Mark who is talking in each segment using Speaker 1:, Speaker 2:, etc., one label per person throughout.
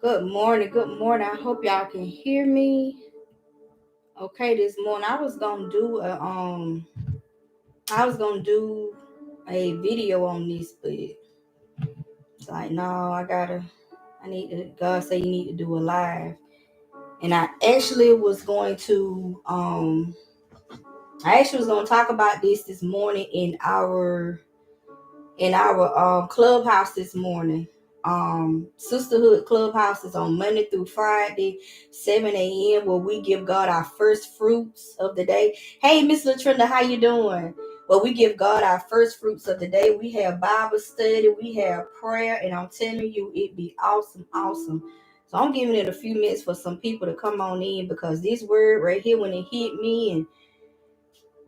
Speaker 1: Good morning. Good morning. I hope y'all can hear me. Okay, this morning I was gonna do a video on this, but it's like no, God say you need to do a live. And I actually was gonna talk about this morning in our clubhouse this morning. Sisterhood Clubhouse is on Monday through Friday, 7 a.m. where we give God our first fruits of the day. Hey, Miss Latrinda, how you doing? Well, we give God our first fruits of the day. We have Bible study, we have prayer, and I'm telling you, it be awesome, awesome. So I'm giving it a few minutes for some people to come on in because this word right here, when it hit me and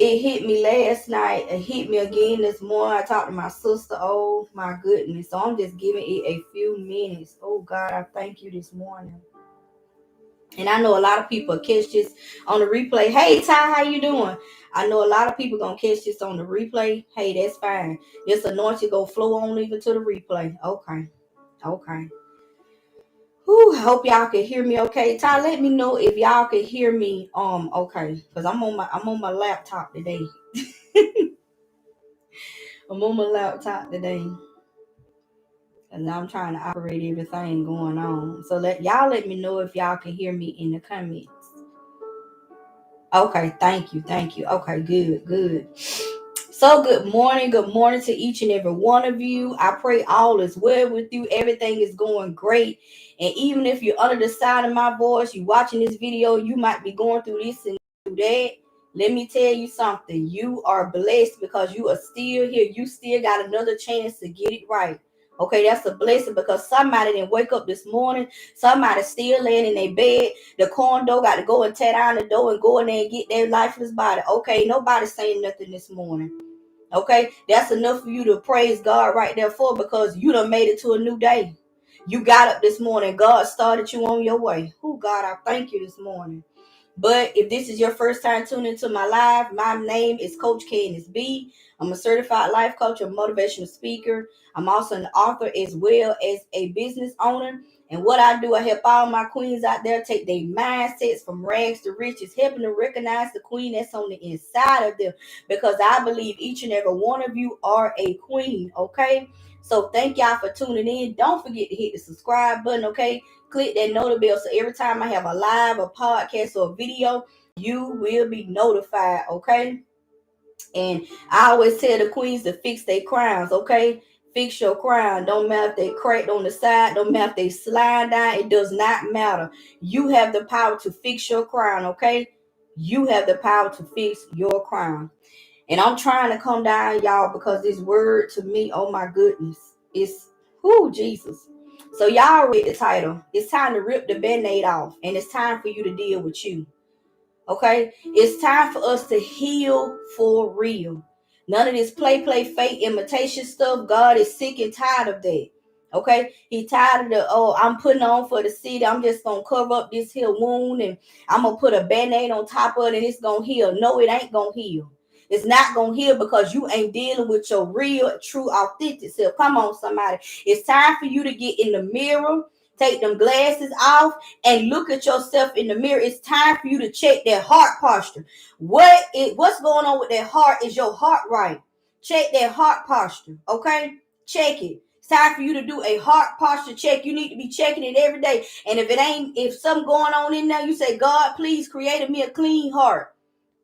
Speaker 1: it hit me last night. It hit me again this morning. I talked to my sister. Oh my goodness. So I'm just giving it a few minutes. Oh God, I thank you this morning. And I know a lot of people catch this on the replay. Hey Ty, how you doing? I know a lot of people gonna catch this on the replay. Hey, that's fine. This anointing go flow on even to the replay. Okay. Okay. Whew, I hope y'all can hear me okay. Ty, let me know if y'all can hear me okay. Because I'm on my laptop today. I'm on my laptop today, and I'm trying to operate everything going on. So let me know if y'all can hear me in the comments. Okay, thank you. Okay, good. So good morning to each and every one of you. I pray all is well with you. Everything is going great. And even if you're under the sound of my voice, you watching this video, you might be going through this and through that. Let me tell you something. You are blessed because you are still here. You still got another chance to get it right. Okay, that's a blessing because somebody didn't wake up this morning. Somebody still laying in their bed. The condo got to go and tear down the door and go in there and get their lifeless body. Okay, nobody's saying nothing this morning. Okay, that's enough for you to praise God right there for because you done made it to a new day. You got up this morning. God started you on your way. Oh, God, I thank you this morning. But if this is your first time tuning into my live, my name is Coach Candace B. I'm a certified life coach and motivational speaker. I'm also an author as well as a business owner. And what I do, I help all my queens out there take their mindsets from rags to riches, helping them recognize the queen that's on the inside of them. Because I believe each and every one of you are a queen, okay? So thank y'all for tuning in. Don't forget to hit the subscribe button, okay? Click that notification bell so every time I have a live, a podcast, or a video, you will be notified, okay? And I always tell the queens to fix their crowns, okay? Fix your crown. Don't matter if they cracked on the side. Don't matter if they slide down. It does not matter. You have the power to fix your crown, okay? You have the power to fix your crown. And I'm trying to come down, y'all, because this word to me, oh my goodness, it's who Jesus. So y'all read the title. It's time to rip the band-aid off, and it's time for you to deal with you. Okay? It's time for us to heal for real. None of this fake, imitation stuff. God is sick and tired of that. Okay? He tired of I'm putting on for the city. I'm just going to cover up this here wound and I'm going to put a band-aid on top of it and it's going to heal. No, it ain't going to heal. It's not going to heal because you ain't dealing with your real, true, authentic self. Come on, somebody. It's time for you to get in the mirror, take them glasses off, and look at yourself in the mirror. It's time for you to check that heart posture. What's going on with that heart? Is your heart right? Check that heart posture, okay? Check it. It's time for you to do a heart posture check. You need to be checking it every day. And if something going on in there, you say, God, please create me a clean heart.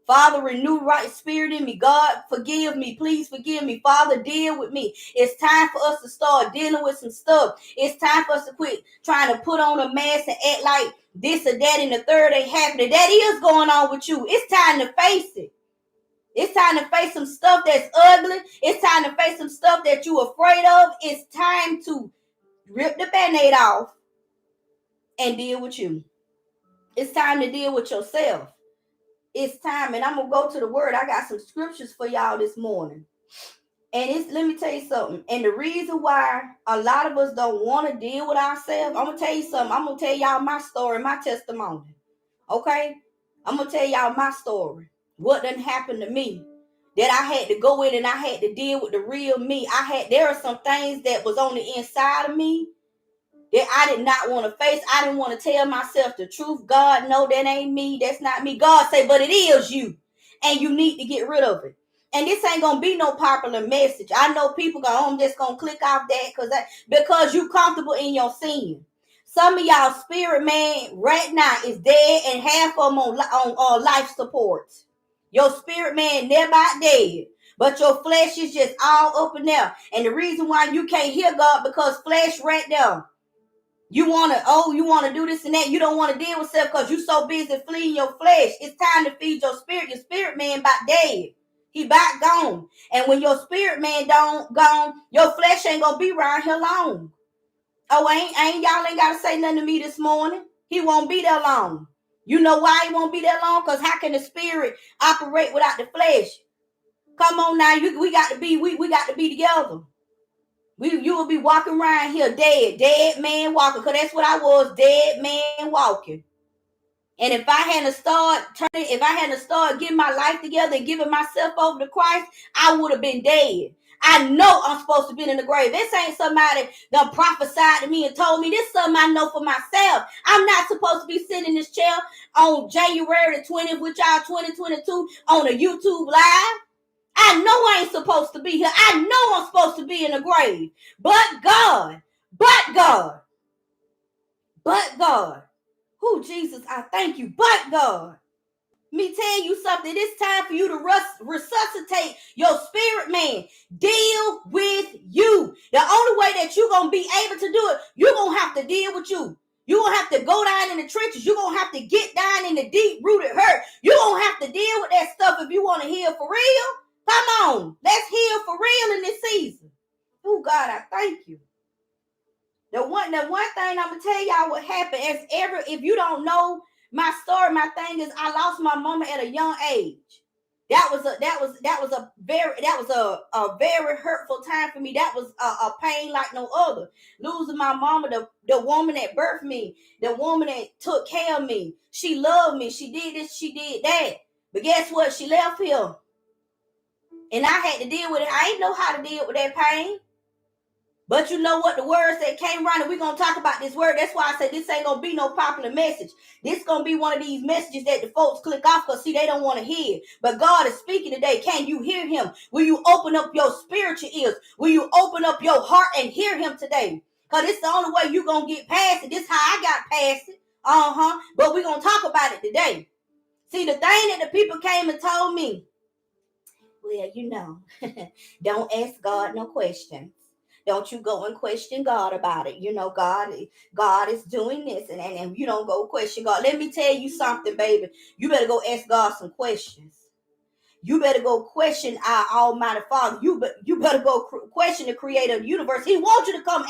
Speaker 1: Father, renew right spirit in me. God, forgive me. Please forgive me. Father, deal with me. It's time for us to start dealing with some stuff. It's time for us to quit trying to put on a mask and act like this or that and the third ain't happening. That is going on with you. It's time to face it. It's time to face some stuff that's ugly. It's time to face some stuff that you're afraid of. It's time to rip the band-aid off and deal with you. It's time to deal with yourself. It's time, and I'm gonna go to the word. I got some scriptures for y'all this morning. And let me tell you something. And the reason why a lot of us don't want to deal with ourselves, I'm gonna tell you something. I'm gonna tell y'all my story, my testimony. Okay? I'm gonna tell y'all my story. What done happened to me. That I had to go in and I had to deal with the real me. There are some things that was on the inside of me that I did not want to face. I didn't want to tell myself the truth. God, no, that ain't me. That's not me. God say, but it is you. And you need to get rid of it. And this ain't going to be no popular message. I know people go, oh, I'm just going to click off that because you comfortable in your sin. Some of y'all spirit man right now is dead and half of them on life support. Your spirit man never dead. But your flesh is just all up in there. And the reason why you can't hear God because flesh right there. You want to do this and that. You don't want to deal with self because you so busy fleeing your flesh. It's time to feed your spirit. Your spirit man about dead. He about gone. And when your spirit man gone, your flesh ain't going to be around here long. Oh, y'all ain't got to say nothing to me this morning. He won't be there long. You know why he won't be there long? Because how can the spirit operate without the flesh? Come on now, we got to be together. You will be walking around here dead man walking, because that's what I was, dead man walking. And if I hadn't started getting my life together and giving myself over to Christ, I would have been dead. I know I'm supposed to be in the grave. This ain't somebody that prophesied to me and told me. This is something I know for myself. I'm not supposed to be sitting in this chair on January the 20th with y'all 2022 on a YouTube live. I know I ain't supposed to be here. I know I'm supposed to be in the grave. But God. Who, Jesus, I thank you. But God. Me tell you something. It's time for you to resuscitate your spirit man. Deal with you. The only way that you're going to be able to do it, you're going to have to deal with you. You're going to have to go down in the trenches. You're going to have to get down in the deep-rooted hurt. You're going to have to deal with that stuff if you want to heal for real. Come on. Let's heal for real in this season. Oh, God, I thank you. The one thing I'm going to tell y'all what happened if you don't know my story, my thing is I lost my mama at a young age. That was a very hurtful time for me. That was a pain like no other. Losing my mama, the woman that birthed me, the woman that took care of me. She loved me. She did this, she did that. But guess what? She left here. And I had to deal with it. I ain't know how to deal with that pain. But you know what? The words that came around, and we're going to talk about this word. That's why I said this ain't going to be no popular message. This going to be one of these messages that the folks click off because, see, they don't want to hear. But God is speaking today. Can you hear him? Will you open up your spiritual ears? Will you open up your heart and hear him today? Because it's the only way you're going to get past it. This is how I got past it. But we're going to talk about it today. See, the thing that the people came and told me, well, you know, don't ask God no questions. Don't you go and question God about it. You know, God is doing this, and you don't go question God. Let me tell you something, baby. You better go ask God some questions. You better go question our Almighty Father. You better go question the Creator of the universe. He wants you to come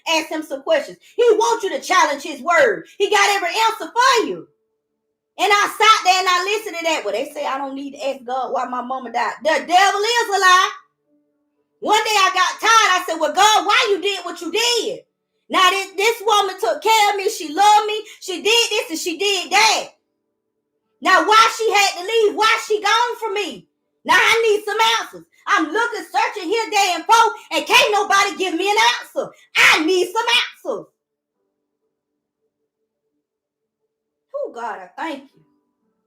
Speaker 1: ask him some questions. He wants you to challenge his word. He got every answer for you. And I sat there and I listened to that. Well, they say I don't need to ask God why my mama died. The devil is a lie. One day I got tired. I said, well, God, why you did what you did? Now, this woman took care of me. She loved me. She did this and she did that. Now, why she had to leave? Why she gone from me? Now, I need some answers. I'm looking, searching here, there, and folk, and can't nobody give me an answer. I need some answers. Oh, God, I thank you.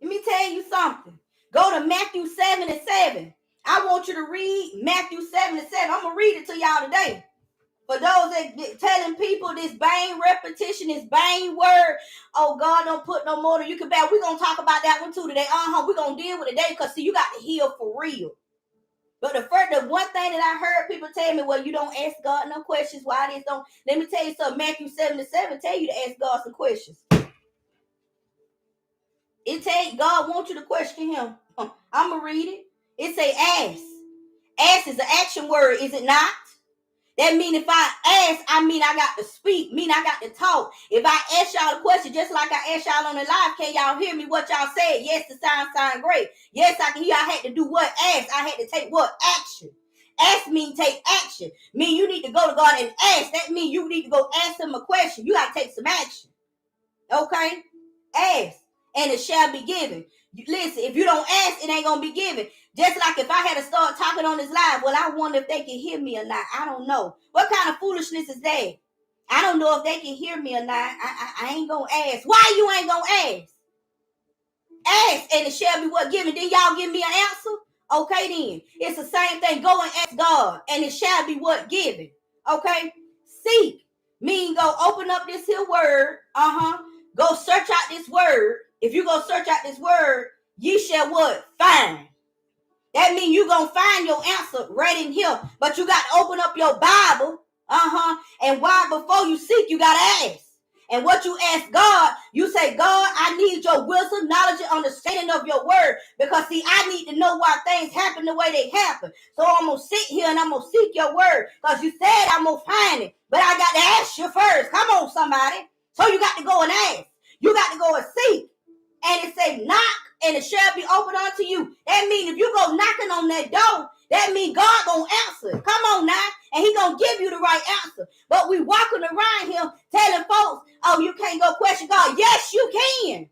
Speaker 1: Let me tell you something. Go to Matthew 7:7. I want you to read Matthew 7:7. I'm going to read it to y'all today. For those that telling people this vain repetition, this vain word, oh, God don't put no more than you can bear. We're going to talk about that one too today. We're going to deal with it today because, see, you got to heal for real. But the one thing that I heard people tell me, well, you don't ask God no questions. Why this don't? Let me tell you something. Matthew 7:7 tell you to ask God some questions. It tell you God wants you to question him. I'm going to read it. It say ask. Ask is an action word, is it not? That mean if I ask, I mean I got to speak, mean I got to talk. If I ask y'all a question, just like I asked y'all on the live, can y'all hear me what y'all said? Yes, the sound great. Yes, I can hear. I had to do what? Ask. I had to take what? Action. Ask mean take action. Mean you need to go to God and ask. That mean you need to go ask him a question. You got to take some action. Okay? Ask. And it shall be given. Listen, if you don't ask, it ain't going to be given. Just like if I had to start talking on this live, well, I wonder if they can hear me or not. I don't know. What kind of foolishness is that? I don't know if they can hear me or not. I ain't gonna ask. Why you ain't gonna ask? Ask, and it shall be what given. Then y'all give me an answer? Okay, then. It's the same thing. Go and ask God, and it shall be what given. Okay? Seek. Mean go open up this here word. Go search out this word. If you go search out this word, ye shall what? Find. That means you gonna find your answer right in here. But you got to open up your Bible. And why before you seek, you gotta ask. And what you ask God, you say, God, I need your wisdom, knowledge, and understanding of your word. Because see, I need to know why things happen the way they happen. So I'm going to sit here and I'm going to seek your word. Because you said I'm going to find it. But I got to ask you first. Come on, somebody. So you got to go and ask. You got to go and seek. And it say, knock, and it shall be opened unto you. That means if you go knocking on that door, that means God gonna answer. Come on now. And he gonna give you the right answer. But we walking around here telling folks, oh, you can't go question God. Yes, you can.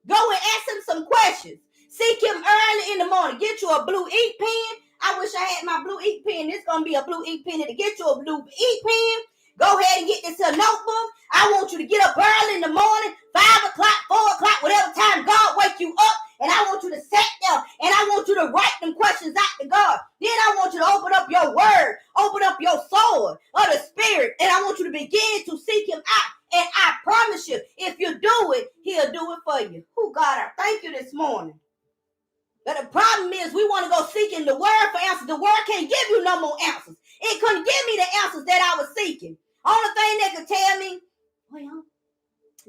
Speaker 1: Go and ask him some questions. Seek him early in the morning. Get you a blue ink pen. I wish I had my blue ink pen. This gonna be a blue ink pen. To get you a blue ink pen, go ahead and get this a notebook. I want you to get up early in the morning, 5 o'clock, 4 o'clock, whatever time God wake you up. And I want you to sit there and I want you to write them questions out to God. Then I want you to open up your word, open up your soul of the spirit, and I want you to begin to seek him out. And I promise you, if you do it, he'll do it for you. Oh, God, I thank you this morning. But the problem is we want to go seeking the word for answers. The word can't give you no more answers. It couldn't give me the answers that I was seeking. Only thing that could tell me, well,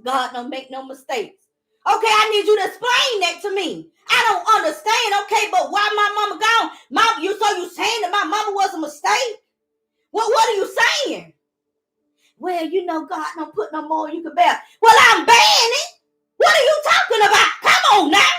Speaker 1: God don't make no mistakes. Okay, I need you to explain that to me. I don't understand. Okay, but why my mama gone? You saying that my mama was a mistake? Well, what are you saying? Well, you know, God don't put no more you can bear. Well, I'm bearing it. What are you talking about? Come on now.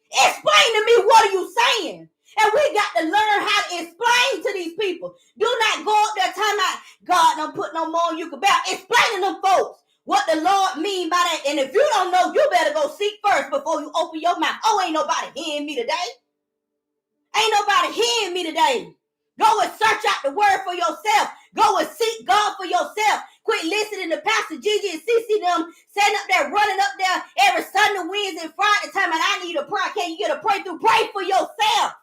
Speaker 1: Explain to me, what are you saying? And we got to learn how to explain to these people. Do not go up there talking about God don't put no more you can bear. Explain to them folks what the Lord mean by that. And if you don't know, you better go seek first before you open your mouth. Oh, ain't nobody hearing me today. Ain't nobody hearing me today. Go and search out the word for yourself. Go and seek God for yourself. Quit listening to Pastor Gigi and CC them sitting up there, running up there every Sunday, Wednesday, and Friday time, and I need a prayer. Can you get a breakthrough? Pray for yourself.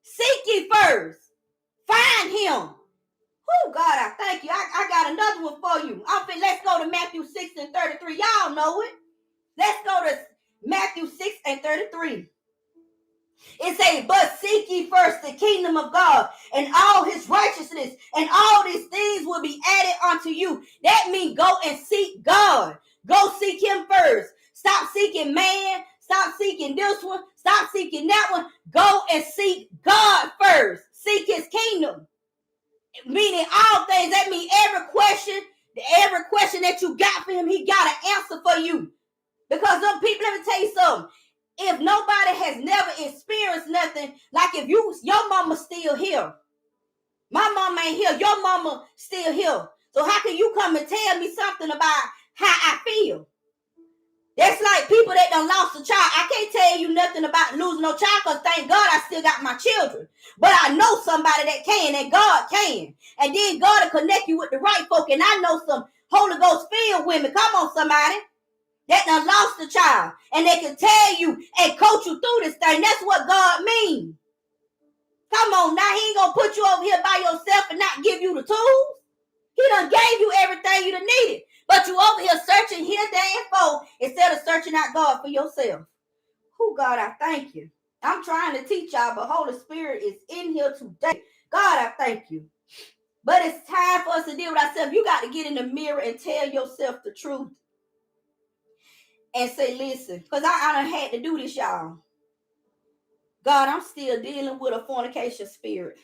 Speaker 1: Seek ye first. Find him. Oh, God, I thank you. I got another one for you. Let's go to Matthew 6 and 33. Y'all know it. Let's go to Matthew 6 and 33. It says, but seek ye first the kingdom of God and all his righteousness, and all these things will be added unto you. That means go and seek God. Go seek him first. Stop seeking man. Stop seeking this one. Stop seeking that one. Go and seek God first. Seek his kingdom. Meaning all things. That means every question that you got for him, he got an answer for you. Because some people, let me tell you something. If nobody has never experienced nothing, like if your mama still here. My mama ain't here. Your mama still here. So how can you come and tell me something about how I feel? That's like people that done lost a child. I can't tell you nothing about losing no child because thank God I still got my children. But I know somebody that can, and God can. And then God will connect you with the right folk. And I know some Holy Ghost filled women. Come on, somebody. That done lost a child. And they can tell you and coach you through this thing. That's what God means. Come on now. He ain't going to put you over here by yourself and not give you the tools. He done gave you everything you done needed. But you over here searching here, there, and for instead of searching out God for yourself. Oh, God, I thank you. I'm trying to teach y'all, but Holy Spirit is in here today. God, I thank you. But it's time for us to deal with ourselves. You got to get in the mirror and tell yourself the truth. And say, listen, because I done had to do this, y'all. God, I'm still dealing with a fornication spirit.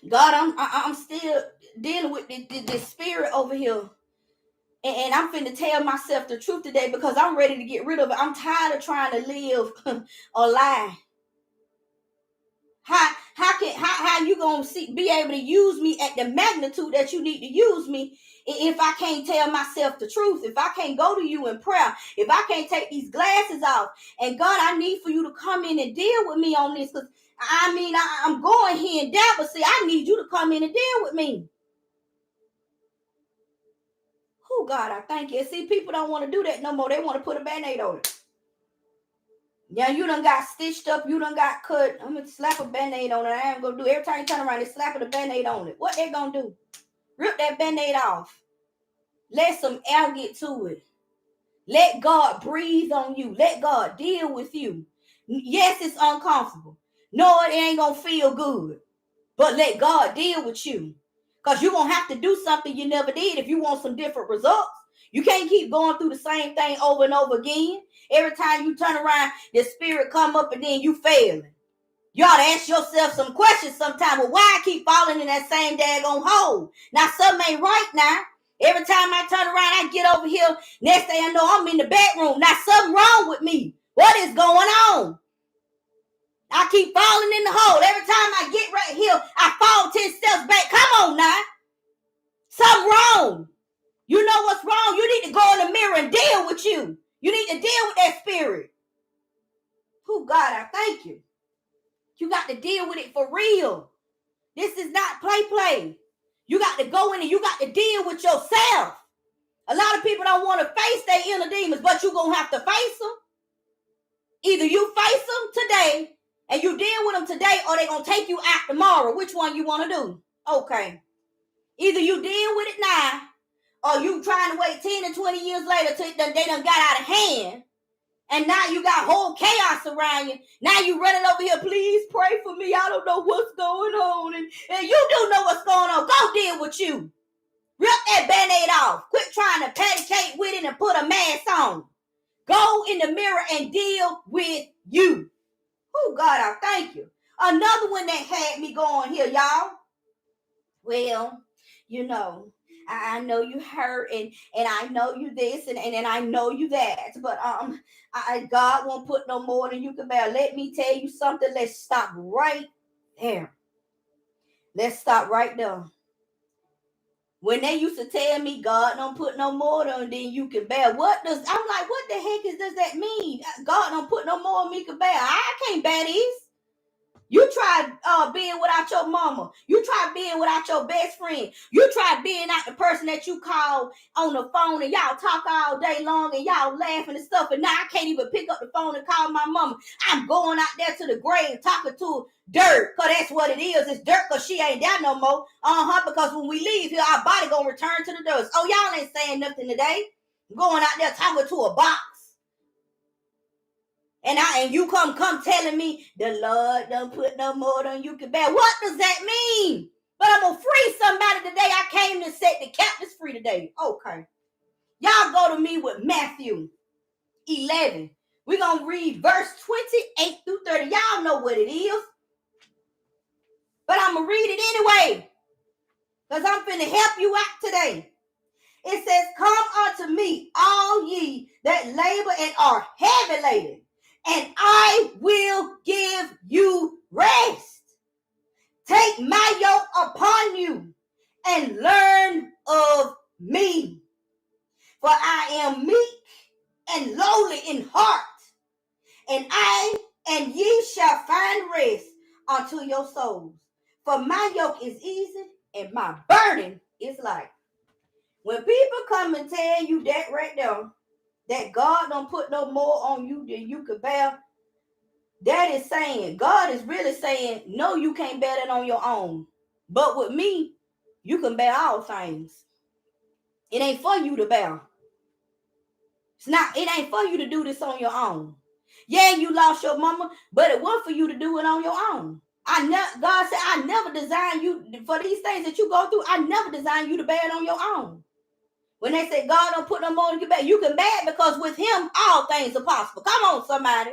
Speaker 1: God, I'm still dealing with this spirit over here. And I'm finna tell myself the truth today because I'm ready to get rid of it. I'm tired of trying to live a lie. How you gonna be able to use me at the magnitude that you need to use me if I can't tell myself the truth, if I can't go to you in prayer, if I can't take these glasses off? And God, I need for you to come in and deal with me on this, because I'm going here and down, but see, I need you to come in and deal with me. Oh, God, I thank you. See, people don't want to do that no more. They want to put a Band-Aid on it. Yeah, you done got stitched up. You done got cut. I'm going to slap a Band-Aid on it. I ain't going to do it. Every time you turn around, they slapping a Band-Aid on it. What they going to do? Rip that Band-Aid off. Let some air get to it. Let God breathe on you. Let God deal with you. Yes, it's uncomfortable. No, it ain't going to feel good. But let God deal with you. Because you're going to have to do something you never did if you want some different results. You can't keep going through the same thing over and over again. Every time you turn around, the spirit come up and then you failing. You ought to ask yourself some questions sometime. Well, why I keep falling in that same daggone hole? Now, something ain't right now. Every time I turn around, I get over here. Next thing I know, I'm in the bedroom. Now, something wrong with me. What is going on? I keep falling in the hole. Every time I get right here, I fall 10 steps back. Come on now. Something wrong. You know what's wrong? You need to go in the mirror and deal with you. You need to deal with that spirit. Oh, God, I thank you. You got to deal with it for real. This is not play. You got to go in and you got to deal with yourself. A lot of people don't want to face their inner demons, but you're going to have to face them. Either you face them today and you deal with them today, or they're going to take you out tomorrow. Which one you want to do? Okay. Either you deal with it now, or you trying to wait 10 and 20 years later till they done got out of hand. And now you got whole chaos around you. Now you running over here, please pray for me. I don't know what's going on. And you do know what's going on. Go deal with you. Rip that Band-Aid off. Quit trying to patty cake with it and put a mask on. Go in the mirror and deal with you. Oh, God, I thank you. Another one that had me going here, y'all. Well, you know, I know you hurt and I know you this and I know you that, but God won't put no more than you can bear. Let me tell you something. Let's stop right there. Let's stop right there. When they used to tell me God don't put no more than you can bear, I'm like, what the heck does that mean? God don't put no more than me can bear. I can't bear these. You tried being without your mama. You tried being without your best friend. You tried being out the person that you call on the phone and y'all talk all day long and y'all laughing and stuff. And now I can't even pick up the phone and call my mama. I'm going out there to the grave talking to dirt, because that's what it is. It's dirt because she ain't there no more. Because when we leave here, our body going to return to the dust. Oh, y'all ain't saying nothing today. I'm going out there talking to a box. And you come telling me the Lord don't put no more than you can bear. What does that mean? But I'm going to free somebody today. I came to set the captives free today. Okay. Y'all go to me with Matthew 11. We're going to read verse 28 through 30. Y'all know what it is. But I'm going to read it anyway, because I'm finna help you out today. It says, come unto me, all ye that labor and are heavy laden, and I will give you rest. Take my yoke upon you and learn of me. For I am meek and lowly in heart, and ye shall find rest unto your souls. For my yoke is easy and my burden is light. When people come and tell you that right there, that God don't put no more on you than you could bear, that is saying, God is really saying, no, you can't bear that on your own. But with me, you can bear all things. It ain't for you to bear. It ain't for you to do this on your own. Yeah, you lost your mama, but it wasn't for you to do it on your own. God said, I never designed you for these things that you go through. I never designed you to bear it on your own. When they say God don't put no more on you bear, you can bear it, because with him, all things are possible. Come on, somebody.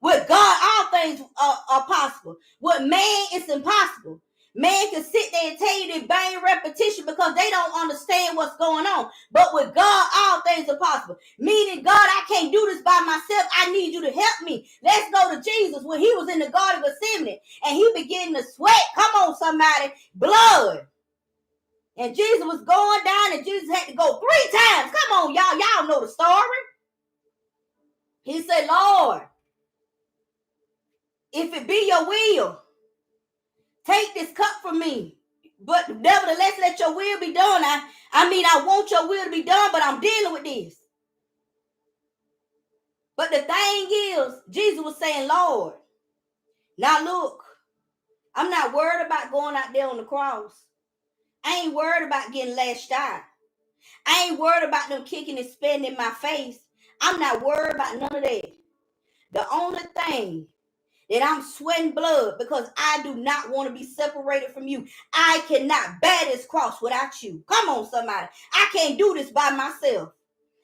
Speaker 1: With God, all things are possible. With man, it's impossible. Man can sit there and tell you they bang repetition because they don't understand what's going on. But with God, all things are possible. Meaning, God, I can't do this by myself. I need you to help me. Let's go to Jesus when he was in the Garden of Gethsemane and he began to sweat. Come on, somebody. Blood. And Jesus was going down and Jesus had to go 3 times. Come on, y'all. Y'all know the story. He said, Lord, if it be your will, take this cup from me. But nevertheless, let your will be done. I want your will to be done, but I'm dealing with this. But the thing is, Jesus was saying, Lord, now look, I'm not worried about going out there on the cross. I ain't worried about getting lashed out. I ain't worried about them kicking and spitting in my face. I'm not worried about none of that. The only thing that I'm sweating blood because I do not want to be separated from you. I cannot bear this cross without you. Come on, somebody. I can't do this by myself.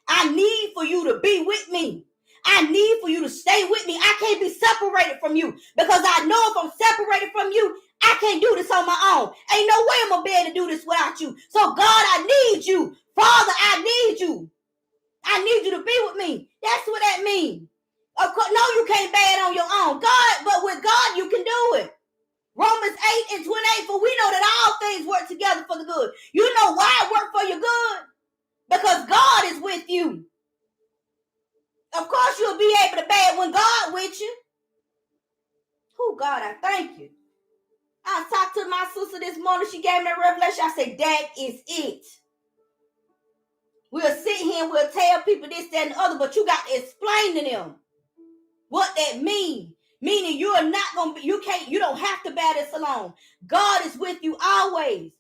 Speaker 1: I need for you to be with me. I need for you to stay with me. I can't be separated from you because I know if I'm separated from you, I can't do this on my own. Ain't no way I'm going to be able to do this without you. So, God, I need you. Father, I need you. I need you to be with me. That's what that means. Of course, no, you can't bear it on your own. God, but with God, you can do it. Romans 8:28, for we know that all things work together for the good. You know why it worked for your good? Because God is with you. Of course, you'll be able to bear it when God with you. Oh, God, I thank you. I talked to my sister this morning. She gave me a revelation. I said, that is it. We'll sit here and we'll tell people this, that, and the other, but you got to explain to them what that means. Meaning you are not going to be, you don't have to bear this alone. God is with you always.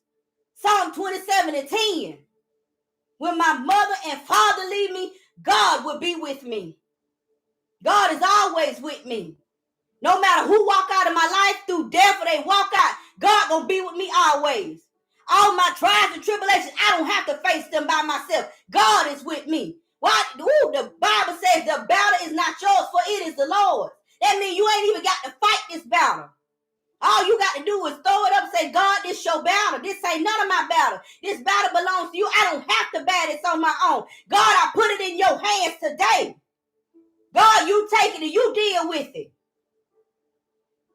Speaker 1: Psalm 27:10. When my mother and father leave me, God will be with me. God is always with me. No matter who walk out of my life through death or they walk out, God gonna be with me always. All my trials and tribulations, I don't have to face them by myself. God is with me. Why? Ooh, the Bible says the battle is not yours, for it is the Lord. That means you ain't even got to fight this battle. All you got to do is throw it up and say, God, this your battle. This ain't none of my battle. This battle belongs to you. I don't have to bear this on my own. God, I put it in your hands today. God, you take it and you deal with it.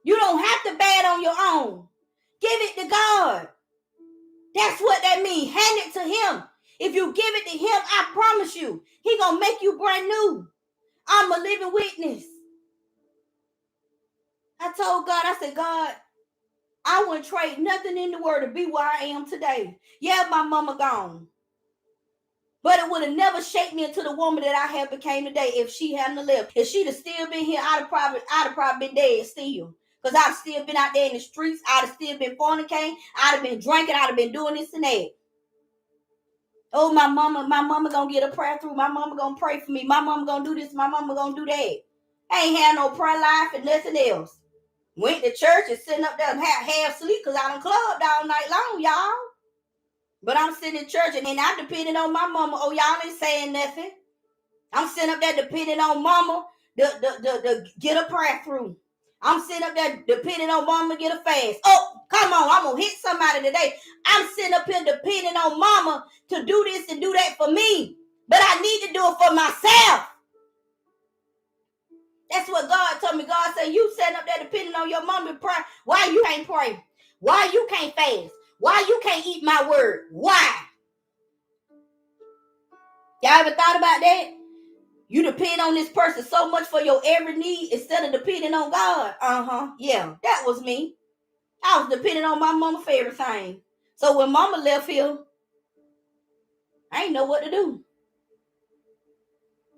Speaker 1: You don't have to bear it on your own. Give it to God. That's what that means. Hand it to him. If you give it to him, I promise you, he gonna make you brand new. I'm a living witness. I told God, I said, God, I wouldn't trade nothing in the world to be where I am today. Yeah, my mama gone. But it would have never shaped me into the woman that I have became today if she hadn't lived. If she'd have still been here, I'd have probably been dead still. Because I'd have still been out there in the streets. I'd have still been fornicating. I'd have been drinking. I'd have been doing this and that. Oh, my mama gonna get a prayer through. My mama gonna pray for me. My mama gonna do this. My mama gonna do that. I ain't had no prayer life and nothing else. Went to church and sitting up there and half sleep because I done clubbed all night long, y'all. But I'm sitting in church and then I depended on my mama. Oh, y'all ain't saying nothing. I'm sitting up there depending on mama to get a prayer through. I'm sitting up there depending on mama to get a fast. Oh, come on, I'm going to hit somebody today. I'm sitting up here depending on mama to do this and do that for me. But I need to do it for myself. That's what God told me. God said, you sitting up there depending on your mama to pray. Why you can't pray? Why you can't fast? Why you can't eat my word? Why? Y'all ever thought about that? You depend on this person so much for your every need instead of depending on God. Yeah, that was me. I was depending on my mama for everything. So when mama left here, I ain't know what to do.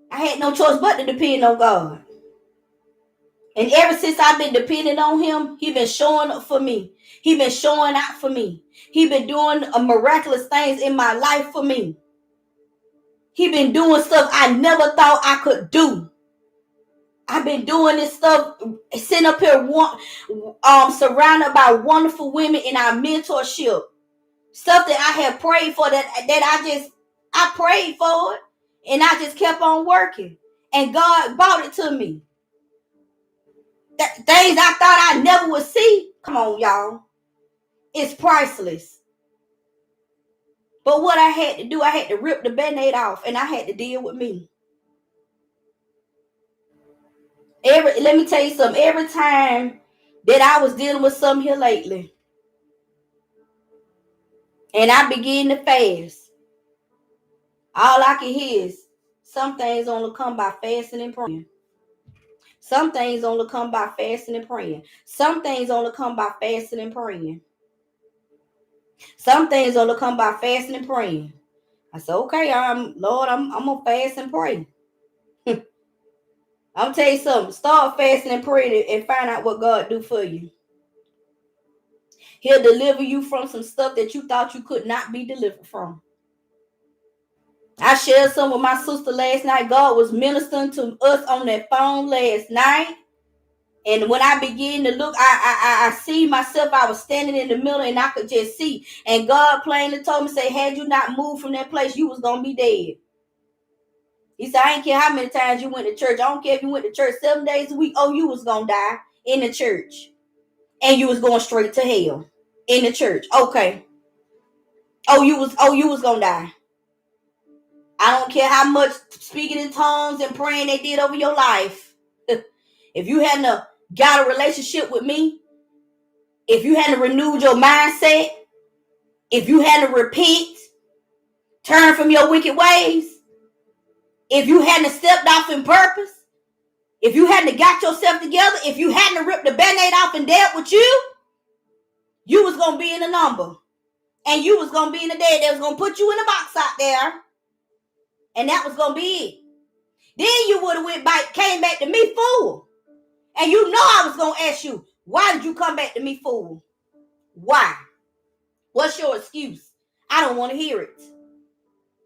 Speaker 1: I had no choice but to depend on God. And ever since I've been depending on him, he been showing up for me. He been showing out for me. He been doing miraculous things in my life for me. He been doing stuff I never thought I could do. I've been doing this stuff, sitting up here, surrounded by wonderful women in our mentorship. Stuff that I have prayed for, that I prayed for it, and I just kept on working. And God brought it to me. Things I thought I never would see. Come on, y'all. It's priceless. But what I had to do, I had to rip the Band-Aid off, and I had to deal with me. Let me tell you something. Every time that I was dealing with something here lately, and I began to fast, all I can hear is some things only come by fasting and praying. Some things only come by fasting and praying. Some things only come by fasting and praying. Some things only come by fasting and praying. I said, okay, Lord, I'm gonna fast and pray. I'm tell you something. Start fasting and praying and find out what God do for you. He'll deliver you from some stuff that you thought you could not be delivered from. I shared some with my sister last night. God was ministering to us on that phone last night. And when I began to look, I see myself. I was standing in the middle and I could just see. And God plainly told me, say, had you not moved from that place, you was going to be dead. He said, I ain't care how many times you went to church. I don't care if you went to church 7 days a week. Oh, you was going to die in the church. And you was going straight to hell in the church. Okay. Oh, you was going to die. I don't care how much speaking in tongues and praying they did over your life. If you hadn't got a relationship with me, if you hadn't renewed your mindset, if you hadn't repent, turn from your wicked ways, if you hadn't stepped off in purpose, if you hadn't got yourself together, if you hadn't ripped the band-aid off and dealt with you was going to be in the number. And you was going to be in the dead. They was going to put you in a box out there. And that was going to be it. Then you would have came back to me full. And you know I was going to ask you, why did you come back to me full? Why? What's your excuse? I don't want to hear it.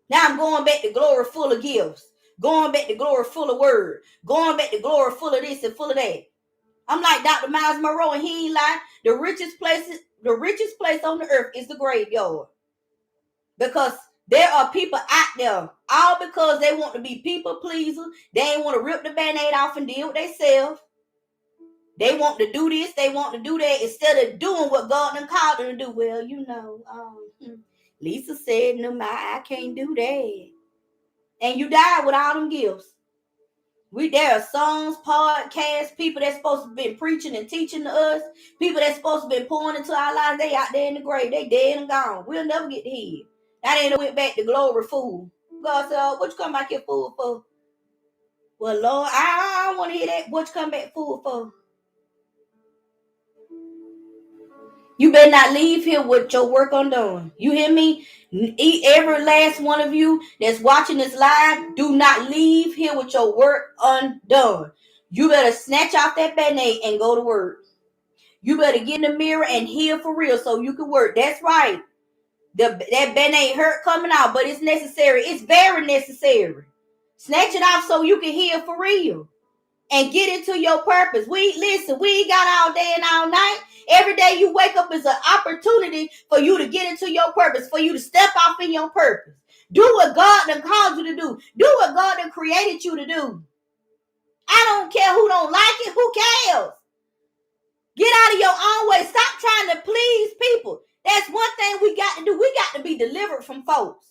Speaker 1: Now I'm going back to glory full of gifts. Going back to glory full of word. Going back to glory full of this and full of that. I'm like Dr. Miles Monroe, and he ain't lying. The richest place on the earth is the graveyard. Because there are people out there, all because they want to be people pleasers. They ain't want to rip the band-aid off and deal with themselves. They want to do this, they want to do that, instead of doing what God done called them to do. Well, Lisa said, no, I can't do that. And you die with all them gifts. There are songs, podcasts, people that's supposed to be preaching and teaching to us, people that's supposed to be pouring into our lives, they out there in the grave, they dead and gone. We'll never get to hear. That ain't went back to glory fool. God said, oh, what you come back here fool for? Well, Lord, I don't want to hear that. What you come back fool for? You better not leave here with your work undone. You hear me? Every last one of you that's watching this live, do not leave here with your work undone. You better snatch off that band-aid and go to work. You better get in the mirror and heal for real so you can work. That's right. That band-aid hurt coming out, but it's necessary. It's very necessary. Snatch it off so you can heal for real. And get into your purpose. We ain't got all day and all night. Every day you wake up is an opportunity for you to get into your purpose, for you to step off in your purpose. Do what God done called you to do. Do what God done created you to do. I don't care who don't like it. Who cares? Get out of your own way. Stop trying to please people. That's one thing we got to do. We got to be delivered from folks.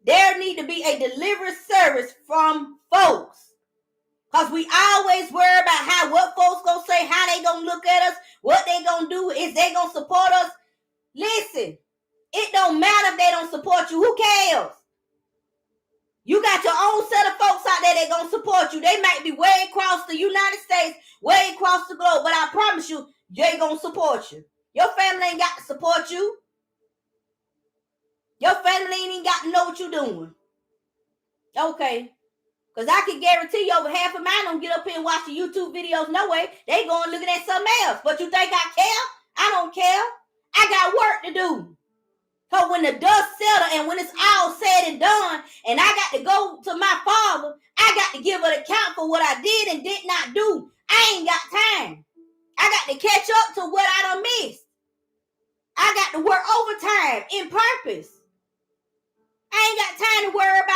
Speaker 1: There need to be a deliverance service from folks. Because we always worry about what folks going to say, how they going to look at us, what they going to do, is they going to support us. Listen, it don't matter if they don't support you. Who cares? You got your own set of folks out there that going to support you. They might be way across the United States, way across the globe, but I promise you, they going to support you. Your family ain't got to support you. Your family ain't even got to know what you're doing. Okay. Because I can guarantee you over half of mine don't get up here and watch the YouTube videos no way. They going looking at something else. But you think I care? I don't care. I got work to do. Because when the dust settles and when it's all said and done and I got to go to my Father, I got to give an account for what I did and did not do. I ain't got time. I got to catch up to what I done missed. I got to work overtime in purpose. I ain't got time to worry about,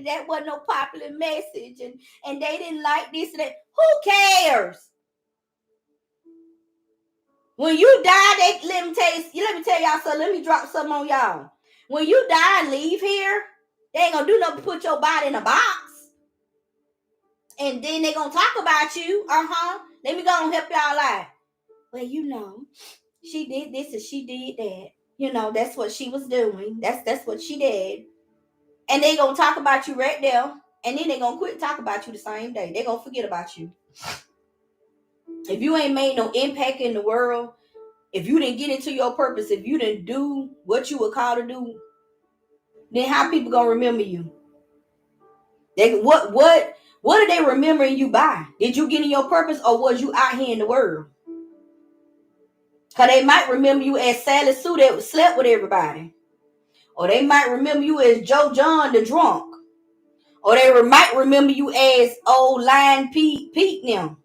Speaker 1: that wasn't no popular message and they didn't like this and that. Who cares? When you die, let me tell y'all something. Let me drop something on y'all. When you die and leave here, they ain't gonna do nothing but put your body in a box. And then they gonna talk about you. Let me go and help y'all out. Well, she did this and she did that. That's what she was doing. That's what she did. And they gonna talk about you right there. And then they gonna quit talking about you the same day. They gonna forget about you. If you ain't made no impact in the world, If you didn't get into your purpose, if you didn't do what you were called to do, then how people gonna remember you? What are they remembering you by? Did you get in your purpose, or was you out here in the world? Because they might remember you as Sally Sue that slept with everybody. Or they might remember you as Joe John the drunk. Or they might remember you as old Lion Pete now.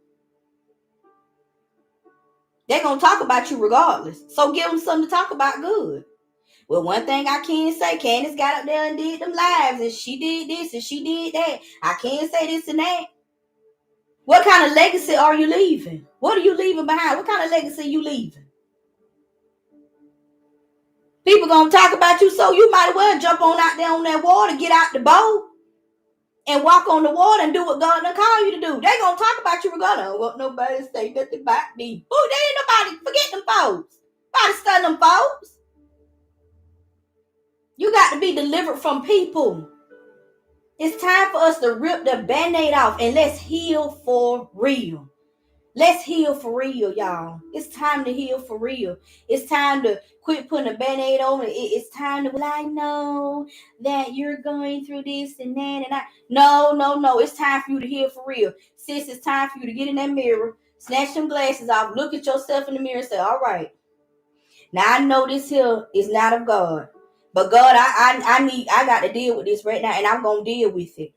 Speaker 1: They're going to talk about you regardless. So give them something to talk about good. Well, one thing I can say, Candace got up there and did them lives, and she did this and she did that. I can't say this and that. What kind of legacy are you leaving? What are you leaving behind? What kind of legacy are you leaving? People going to talk about you, so you might as well jump on out there on that water, get out the boat, and walk on the water and do what God done call you to do. They going to talk about you regardless. I don't want nobody to say nothing about me. Oh, they ain't nobody. Forget them folks. Nobody study them folks. You got to be delivered from people. It's time for us to rip the Band-Aid off and let's heal for real. Let's heal for real, y'all. It's time to heal for real. It's time to quit putting a Band-Aid on it. It's time to, well, I know that you're going through this and that. And no. It's time for you to heal for real. Sis, it's time for you to get in that mirror, snatch them glasses off, look at yourself in the mirror and say, all right, now I know this here is not of God. But God, I got to deal with this right now, and I'm going to deal with it.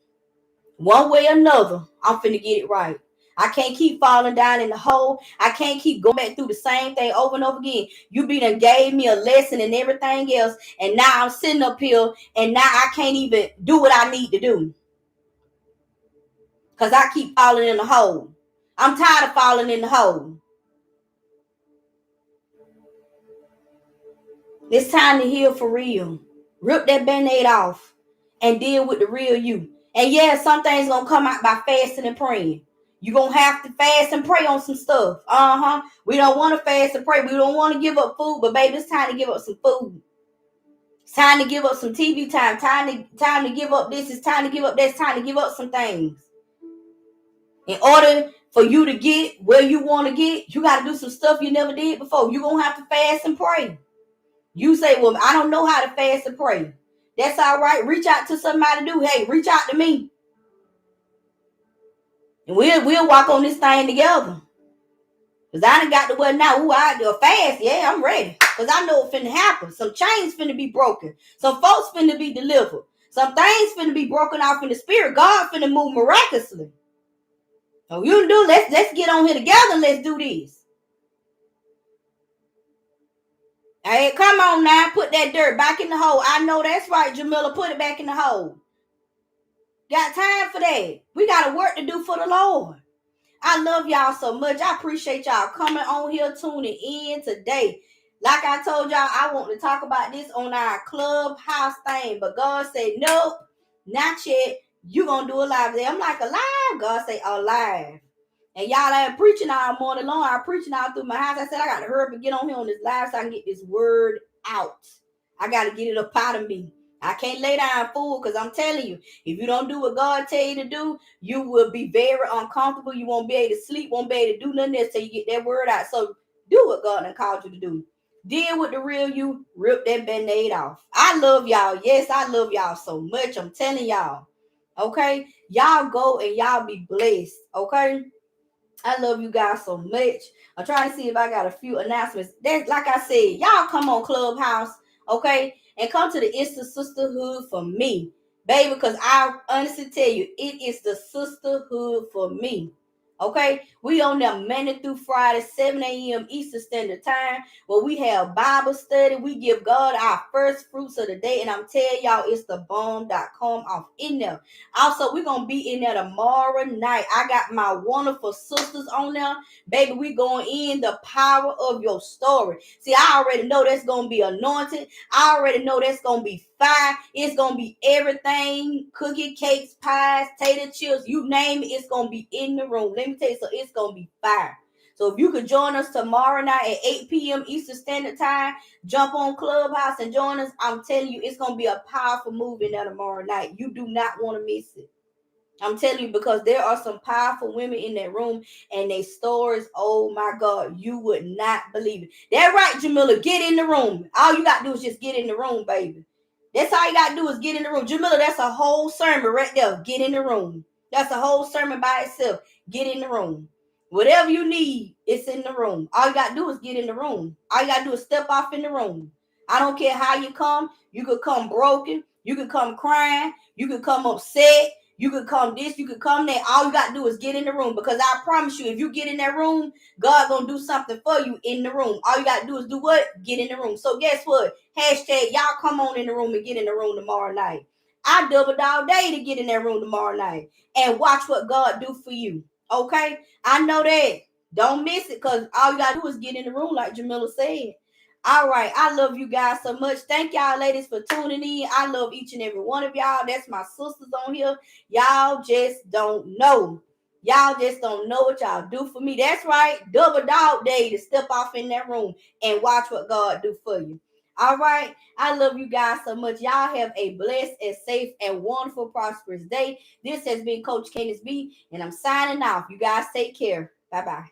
Speaker 1: One way or another, I'm finna get it right. I can't keep falling down in the hole. I can't keep going back through the same thing over and over again. You done gave me a lesson and everything else, and now I'm sitting up here, and now I can't even do what I need to do. Because I keep falling in the hole. I'm tired of falling in the hole. It's time to heal for real. Rip that Band-Aid off and deal with the real you. And yeah, some things gonna come out by fasting and praying. You're gonna have to fast and pray on some stuff. We don't want to fast and pray. We don't want to give up food, but baby, it's time to give up some food. It's time to give up some TV time. Time to give up this. It's time to give up that. It's time to give up some things. In order for you to get where you want to get, you got to do some stuff you never did before. You're gonna have to fast and pray. You say, well, I don't know how to fast and pray. That's all right. Reach out to somebody to do. Hey, reach out to me. And we'll walk on this thing together. Because I done got to where now. Ooh, I do a fast. Yeah, I'm ready. Because I know it's finna happen. Some chains finna be broken. Some folks finna be delivered. Some things finna be broken off in the spirit. God finna move miraculously. So you do, let's get on here together and let's do this. Hey, come on now. Put that dirt back in the hole. I know that's right, Jamila. Put it back in the hole. Got time for that. We got a work to do for the Lord. I love y'all so much. I appreciate y'all coming on here, tuning in today. Like I told y'all, I want to talk about this on our clubhouse thing. But God said, nope, not yet. You going to do a live today. I'm like, a live? God say, alive. And y'all ain't preaching all morning long. I'm preaching all through my house. I said, I got to hurry up and get on here on this live so I can get this word out. I got to get it up out of me. I can't lay down full because I'm telling you, if you don't do what God tell you to do, you will be very uncomfortable. You won't be able to sleep, won't be able to do nothing else till you get that word out. So do what God done called you to do. Deal with the real you. Rip that Band-Aid off. I love y'all. Yes, I love y'all so much. I'm telling y'all. Okay? Y'all go and y'all be blessed. Okay? I love you guys so much. I'm trying to see if I got a few announcements. That's like I said, y'all come on Clubhouse, okay? And come to the Insta Sisterhood for me, baby, because I honestly tell you, it is the sisterhood for me. Okay, we on there Monday through Friday, 7 a.m. Eastern Standard Time, where we have Bible study. We give God our first fruits of the day, and I'm telling y'all, it's the bomb.com off in there. Also, we're going to be in there tomorrow night. I got my wonderful sisters on there. Baby, we going in the power of your story. See, I already know that's going to be anointed. I already know that's going to be fire. It's going to be everything. Cookie, cakes, pies, tater chips, you name it, it's going to be in the room. Let me tell you, so it's going to be fire. So if you could join us tomorrow night at 8 p.m. Eastern Standard Time, jump on Clubhouse and join us. I'm telling you, it's going to be a powerful move in there tomorrow night. You do not want to miss it. I'm telling you, because there are some powerful women in that room and they stories, oh my God, you would not believe it. That's right, Jamila, get in the room. All you got to do is just get in the room, baby. That's all you got to do is get in the room. Jamila, that's a whole sermon right there. Get in the room. That's a whole sermon by itself. Get in the room. Whatever you need, it's in the room. All you got to do is get in the room. All you got to do is step off in the room. I don't care how you come. You could come broken. You could come crying. You could come upset. You could come this, you could come that. All you got to do is get in the room. Because I promise you, if you get in that room, God gonna do something for you in the room. All you got to do is do what? Get in the room. So guess what? Hashtag y'all come on in the room and get in the room tomorrow night. I doubled all day to get in that room tomorrow night and watch what God do for you. Okay? I know that. Don't miss it, because all you got to do is get in the room like Jamila said. All right. I love you guys so much. Thank y'all ladies for tuning in. I love each and every one of y'all. That's my sisters on here. Y'all just don't know. Y'all just don't know what y'all do for me. That's right. Double dog day to step off in that room and watch what God do for you. All right. I love you guys so much. Y'all have a blessed and safe and wonderful, prosperous day. This has been Coach Candace B, and I'm signing off. You guys take care. Bye-bye.